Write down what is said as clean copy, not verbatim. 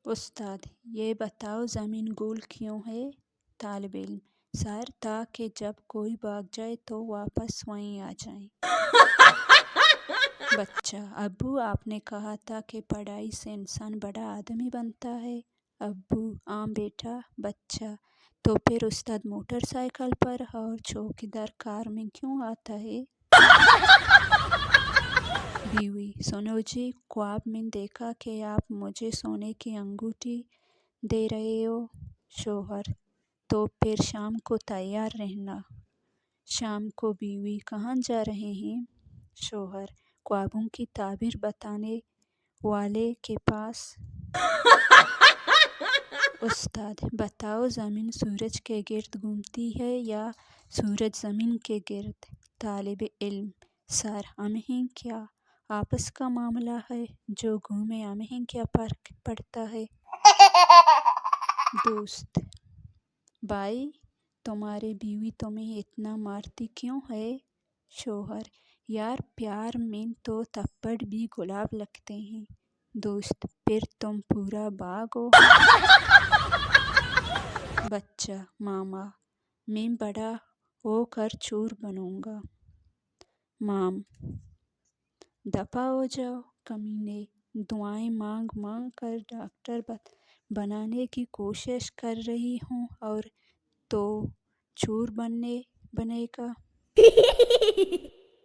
उस्ताद, ये बताओ ज़मीन गोल क्यों है? तालिब इल्म, सर ताकि जब कोई भाग जाए तो वापस वहीं आ जाए। बच्चा, अब्बू आपने कहा था कि पढ़ाई से इंसान बड़ा आदमी बनता है। अब्बू, आम बेटा। बच्चा, तो फिर उस्ताद मोटरसाइकिल पर और चौकीदार कार में क्यों आता है? बीवी, सुनो जी, ख्वाब में देखा कि आप मुझे सोने की अंगूठी दे रहे हो। शोहर, तो फिर शाम को तैयार रहना। शाम को बीवी, कहाँ जा रहे हैं? शोहर, ख्वाबों की ताबीर बताने वाले के पास। उस्ताद, बताओ ज़मीन सूरज के गिर्द घूमती है या सूरज ज़मीन के गिर्द? तालिब इल्म, सर हमें क्या आपस का मामला है, जो घूमे हमें क्या फर्क पड़ता है? दोस्त, भाई तुम्हारी बीवी तुम्हें इतना मारती क्यों है? शोहर, यार प्यार में तो थप्पड़ भी गुलाब लगते हैं। दोस्त, फिर तुम पूरा बाग हो। बच्चा, मामा, मैं बड़ा होकर चोर बनूंगा। माम, दफा हो जाओ कमीने, दुआएं मांग मांग कर डॉक्टर बनाने की कोशिश कर रही हूँ और तो चोर बनेगा।